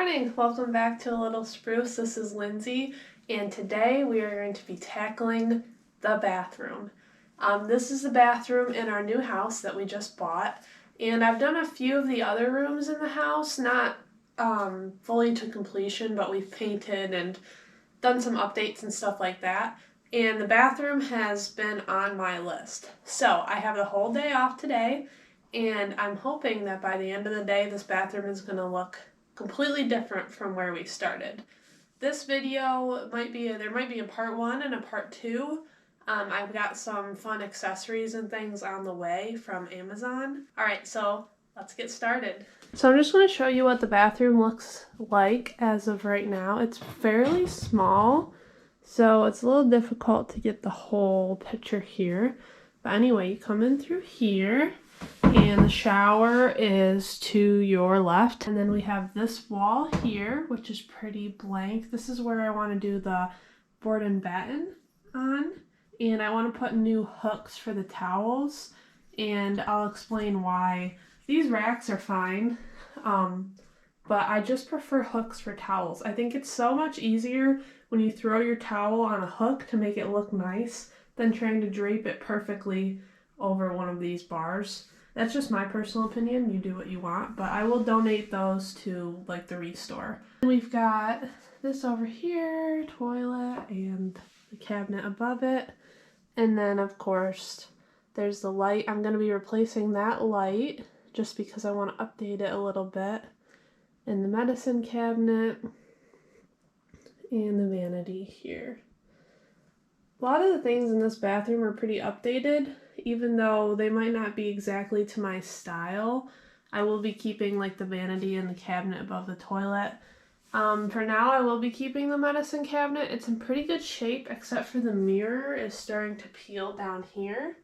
morning! Welcome back to A Little Spruce. This is Lindsay, and today we are going to be tackling the bathroom. This is the bathroom in our new house that we just bought, and I've done a few of the other rooms in the house, not fully to completion, but we've painted and done some updates and stuff like that, and the bathroom has been on my list. So I have the whole day off today, and I'm hoping that by the end of the day this bathroom is going to look completely different from where we started. This video there might be a part 1 and a part 2. I've got some fun accessories and things on the way from Amazon. Alright, so let's get started. So I'm just going to show you what the bathroom looks like as of right now. It's fairly small, so it's a little difficult to get the whole picture here. But anyway, you come in through here, and the shower is to your left. And then we have this wall here, which is pretty blank. This is where I want to do the board and batten on. And I want to put new hooks for the towels. And I'll explain why. These racks are fine, but I just prefer hooks for towels. I think it's so much easier when you throw your towel on a hook to make it look nice than trying to drape it perfectly over one of these bars. That's just my personal opinion. You do what you want, but I will donate those to like the restore. We've got this over here, toilet, and the cabinet above it. And then of course there's the light. I'm going to be replacing that light just because I want to update it a little bit. And the medicine cabinet and the vanity here. A lot of the things in this bathroom are pretty updated, even though they might not be exactly to my style. I will be keeping like the vanity and the cabinet above the toilet. For now, I will be keeping the medicine cabinet. It's in pretty good shape, except for the mirror is starting to peel down here.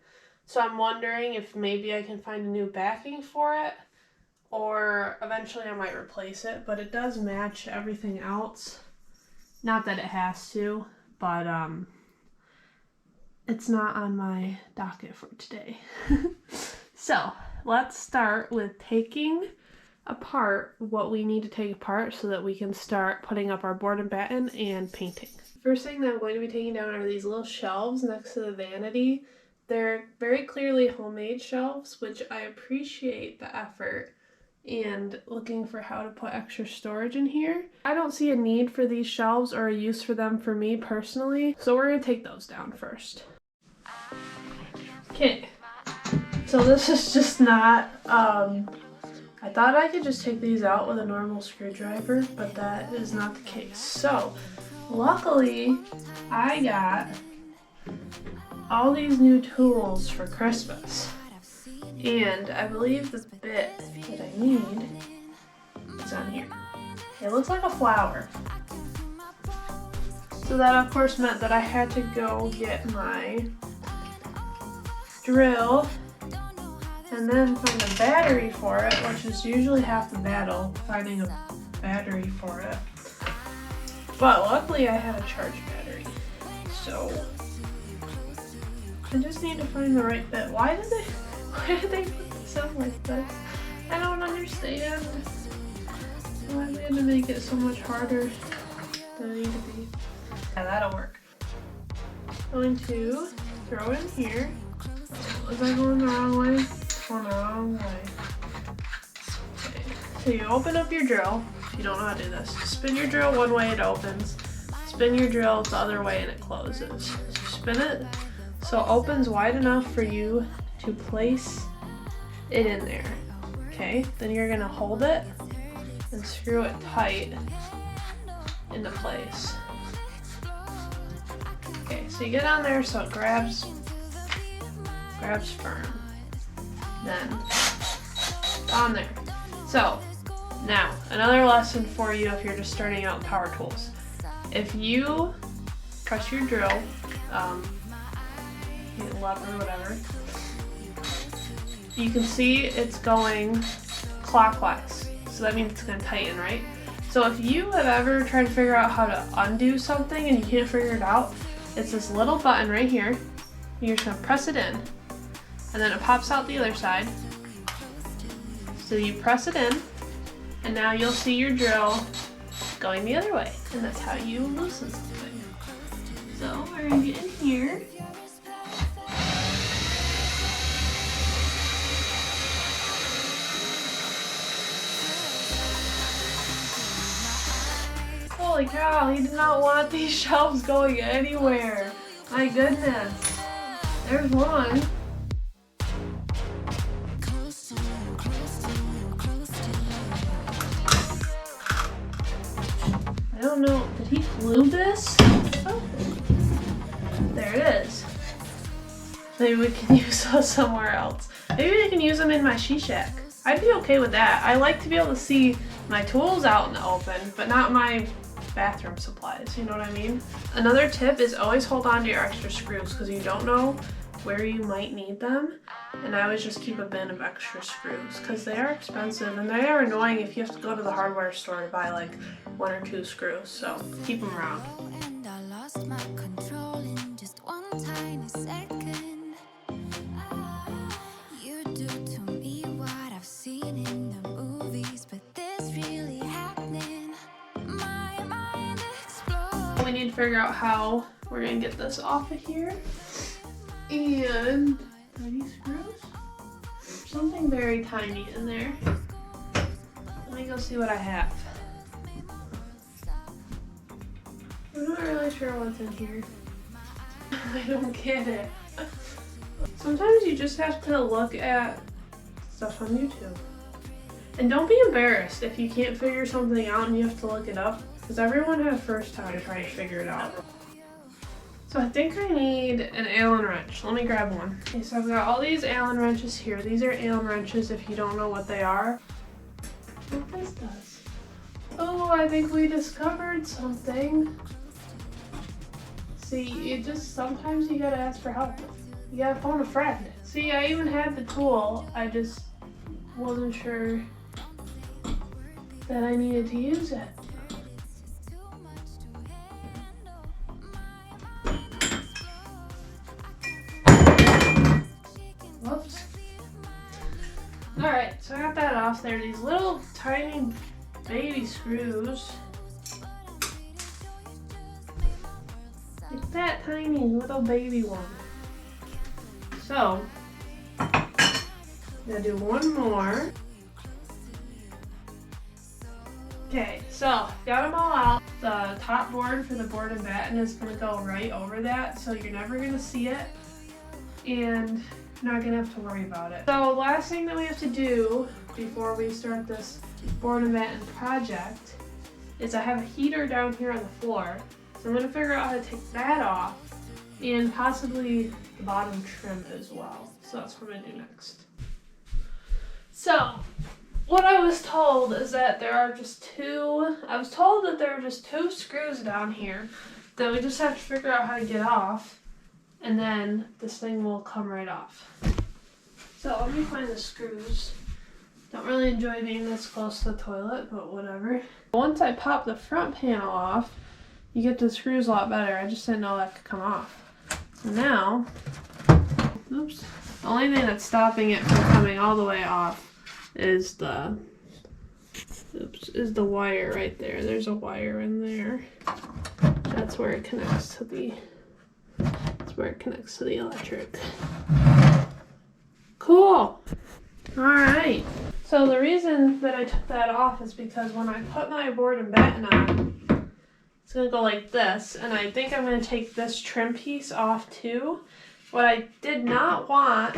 So I'm wondering if maybe I can find a new backing for it, or eventually I might replace it, but it does match everything else. Not that it has to, but it's not on my docket for today. So let's start with taking apart what we need to take apart so that we can start putting up our board and batten and painting. First thing that I'm going to be taking down are these little shelves next to the vanity. They're very clearly homemade shelves, which I appreciate the effort and looking for how to put extra storage in here. I don't see a need for these shelves or a use for them for me personally, so we're going to take those down first. Okay, so this is just not, I thought I could just take these out with a normal screwdriver, but that is not the case. So, luckily, I got all these new tools for Christmas. And I believe the bit that I need is on here. It looks like a flower. So that of course meant that I had to go get my drill and then find a battery for it, which is usually half the battle, finding a battery for it. But luckily I had a charge battery. So I just need to find the right bit. Why did they put this up like this? I don't understand. Why they had to make it so much harder than it needed to be. Yeah, that'll work. Going to throw in here. Was I going the wrong way? Going the wrong way. Okay. So you open up your drill. If you don't know how to do this, spin your drill one way, it opens. Spin your drill the other way and it closes. So spin it so it opens wide enough for you to place it in there. Okay, then you're gonna hold it and screw it tight into place. Okay, so you get on there so it grabs firm. Then on there. So now another lesson for you if you're just starting out with power tools. If you press your drill, lever, whatever, you can see it's going clockwise. So that means it's going to tighten, right? So if you have ever tried to figure out how to undo something and you can't figure it out, it's this little button right here. You're just going to press it in, and then it pops out the other side. So you press it in, and now you'll see your drill going the other way. And that's how you loosen something. So we're gonna get in here. Holy cow, he did not want these shelves going anywhere. My goodness. There's one. I don't know, did he glue this? Oh, there it is. Maybe we can use those somewhere else. Maybe I can use them in my she shack. I'd be okay with that. I like to be able to see my tools out in the open, but not my bathroom supplies, you know what I mean? Another tip is always hold on to your extra screws because you don't know where you might need them. And I always just keep a bin of extra screws because they are expensive and they are annoying if you have to go to the hardware store to buy like 1 or 2 screws. So keep them around. And I lost my control in just one tiny second. You do to me what I've seen in the movies, but this really happening. My mind explodes. We need to figure out how we're gonna get this off of here. And tiny screws? Something very tiny in there. Let me go see what I have. I'm not really sure what's in here. I don't get it. Sometimes you just have to look at stuff on YouTube. And don't be embarrassed if you can't figure something out and you have to look it up, because everyone has first time to try to figure it out. So I think I need an Allen wrench. Let me grab one. Okay, so I've got all these Allen wrenches here. These are Allen wrenches if you don't know what they are. What this does. Oh, I think we discovered something. See, you just, sometimes you gotta ask for help. You gotta phone a friend. See, I even had the tool. I just wasn't sure that I needed to use it. Whoops. Alright, so I got that off there. These little tiny baby screws. Like that tiny little baby one. So, I'm gonna do one more. Okay, so got them all out. The top board for the board and batten is gonna go right over that, so you're never gonna see it. And not gonna have to worry about it. So last thing that we have to do before we start this board and batten project is I have a heater down here on the floor. So I'm gonna figure out how to take that off and possibly the bottom trim as well. So that's what I'm gonna do next. So what I was told is that there are just two screws down here that we just have to figure out how to get off. And then this thing will come right off. So let me find the screws. Don't really enjoy being this close to the toilet, but whatever. Once I pop the front panel off, you get the screws a lot better. I just didn't know that could come off. So now, oops. The only thing that's stopping it from coming all the way off is the wire right there. There's a wire in there. That's where it connects to the electric. Cool. Alright. So the reason that I took that off is because when I put my board and batten on, it's going to go like this, and I think I'm going to take this trim piece off too. What I did not want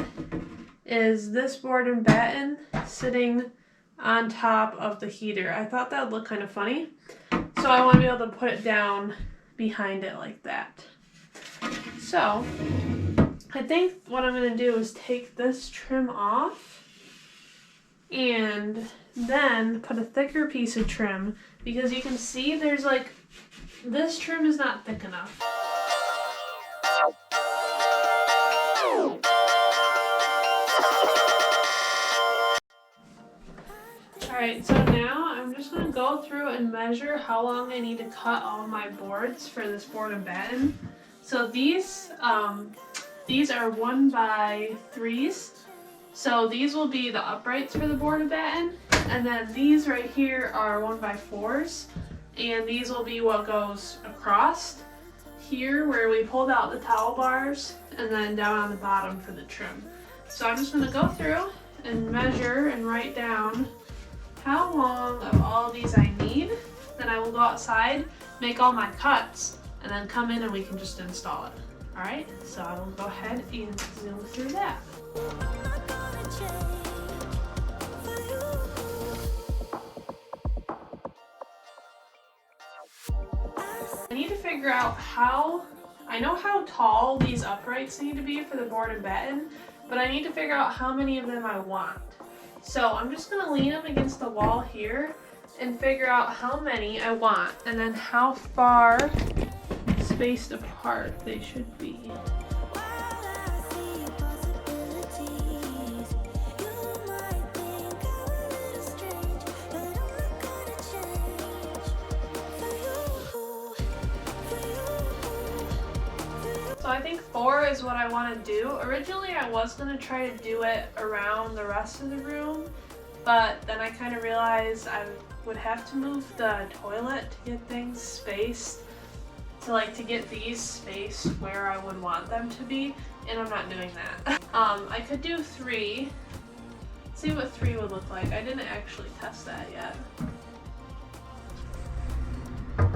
is this board and batten sitting on top of the heater. I thought that would look kind of funny, so I want to be able to put it down behind it like that. So I think what I'm going to do is take this trim off and then put a thicker piece of trim, because you can see there's like, this trim is not thick enough. Alright, so now I'm just going to go through and measure how long I need to cut all my boards for this board and batten. So these are 1x3s. So these will be the uprights for the board and batten. And then these right here are 1x4s. and these will be what goes across here where we pulled out the towel bars, and then down on the bottom for the trim. So I'm just going to go through and measure and write down how long of all of these I need. Then I will go outside, make all my cuts, and then come in and we can just install it. Alright, so I will go ahead and zoom through that. I need to figure out I know how tall these uprights need to be for the board and batten, but I need to figure out how many of them I want. So I'm just going to lean them against the wall here and figure out how many I want, and then how far spaced apart they should be. So I think 4 is what I want to do. Originally I was going to try to do it around the rest of the room, but then I kind of realized I would have to move the toilet to get things spaced, to get these spaced where I would want them to be, and I'm not doing that. I could do 3. See what 3 would look like. I didn't actually test that yet. So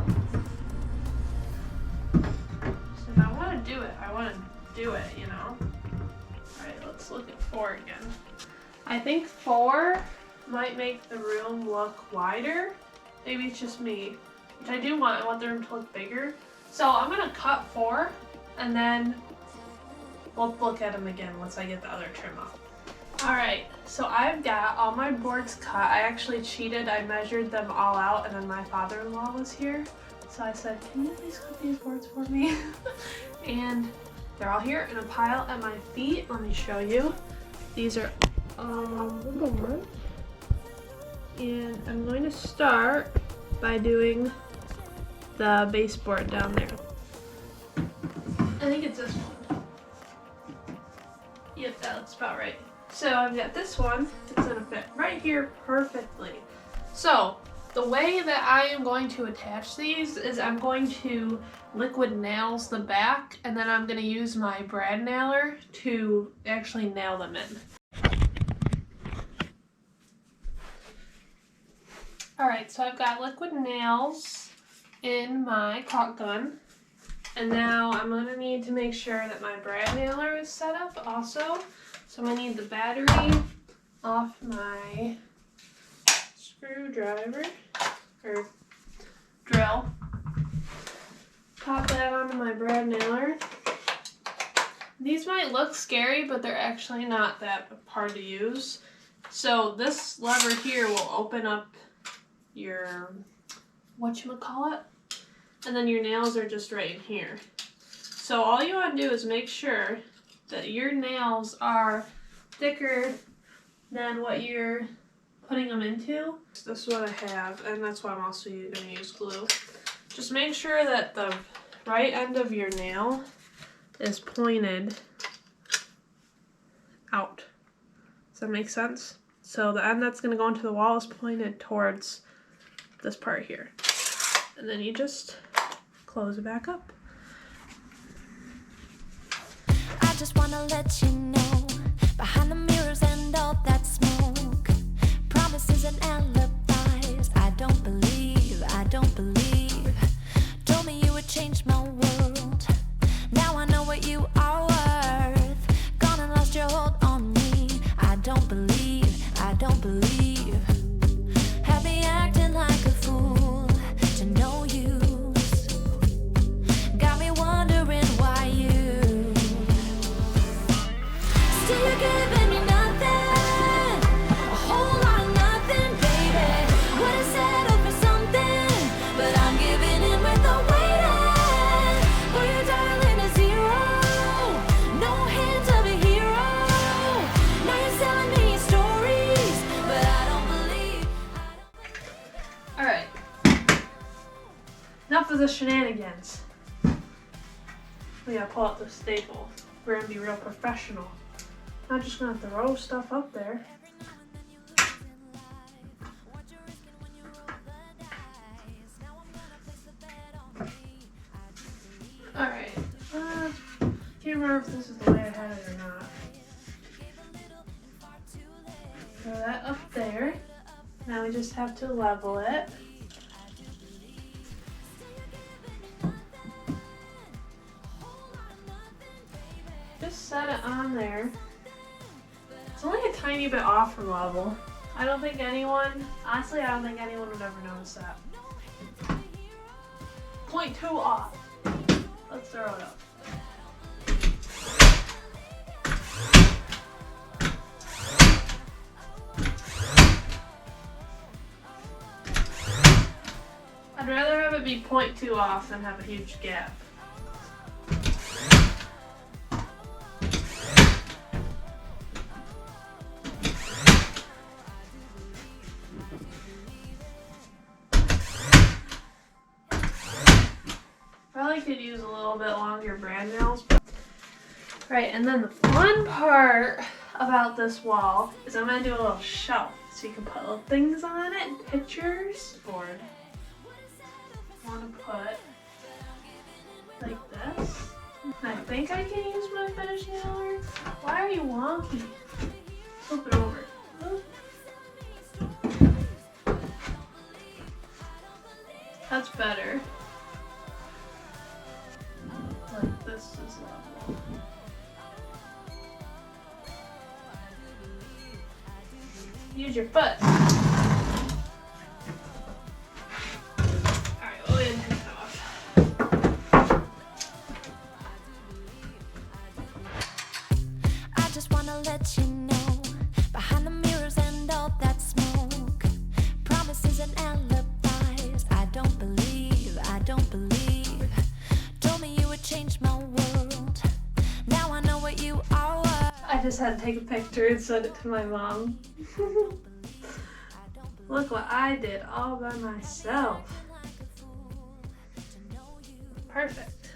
if I want to do it, I want to do it, you know? Alright, let's look at 4 again. I think 4 might make the room look wider. Maybe it's just me, which I do want. I want the room to look bigger. So I'm going to cut 4, and then we'll look at them again once I get the other trim off. Alright, so I've got all my boards cut. I actually cheated. I measured them all out, and then my father-in-law was here. So I said, can you please cut these boards for me? And they're all here in a pile at my feet. Let me show you. These are boards. And I'm going to start by doing the baseboard down there. I think it's this one. Yep, that looks about right. So I've got this one. It's gonna fit right here perfectly. So the way that I am going to attach these is I'm going to liquid nails the back, and then I'm gonna use my brad nailer to actually nail them in. Alright, so I've got liquid nails in my caulk gun, and now I'm going to need to make sure that my brad nailer is set up also. So I'm going to need the battery off my screwdriver, or drill. Pop that onto my brad nailer. These might look scary, but they're actually not that hard to use. So this lever here will open up your whatchamacallit, and then your nails are just right in here. So all you want to do is make sure that your nails are thicker than what you're putting them into. This is what I have, and that's why I'm also going to use glue. Just make sure that the right end of your nail is pointed out. Does that make sense? So the end that's going to go into the wall is pointed towards this part here, and then you just close it back up. I just wanna let you know, behind the mirrors and all that smoke, promises and alibis, I don't believe, told me you would change my world, now I know what you are worth, gone and lost your hold on me, I don't believe, have me acting like a fool, to no use, got me wondering why you still giving me nothing, a whole lot of nothing, baby, would've settled for something, but I'm giving in with the waiting, for your darling a zero, no hint of a hero, now you're selling me your stories, but I don't believe. Alright, enough of the shenanigans. We gotta pull out the staple. We're gonna be real professional. Not just gonna throw stuff up there. Can't remember if this is the way I had it or not. Throw that up there. Now we just have to level it. Just set it on there. It's only a tiny bit off from level. Honestly, I don't think anyone would ever notice that. 0.2 off. Let's throw it up. I'd rather have it be 0.2 off than have a huge gap. Probably could use a little bit longer brand nails. Right, and then the fun part about this wall is I'm gonna do a little shelf so you can put little things on it and pictures. Board. I want to put like this. I think I can use my finishing roller. Why are you wonky? Flip it over. That's better. Like this is level. Use your foot. Alright, we'll take that off. I just wanna let you know, behind the mirrors and all that smoke, promises and alibis, I don't believe. Told me you would change my world, now I know what you are. I just had to take a picture and send it to my mom. Look what I did all by myself. Perfect.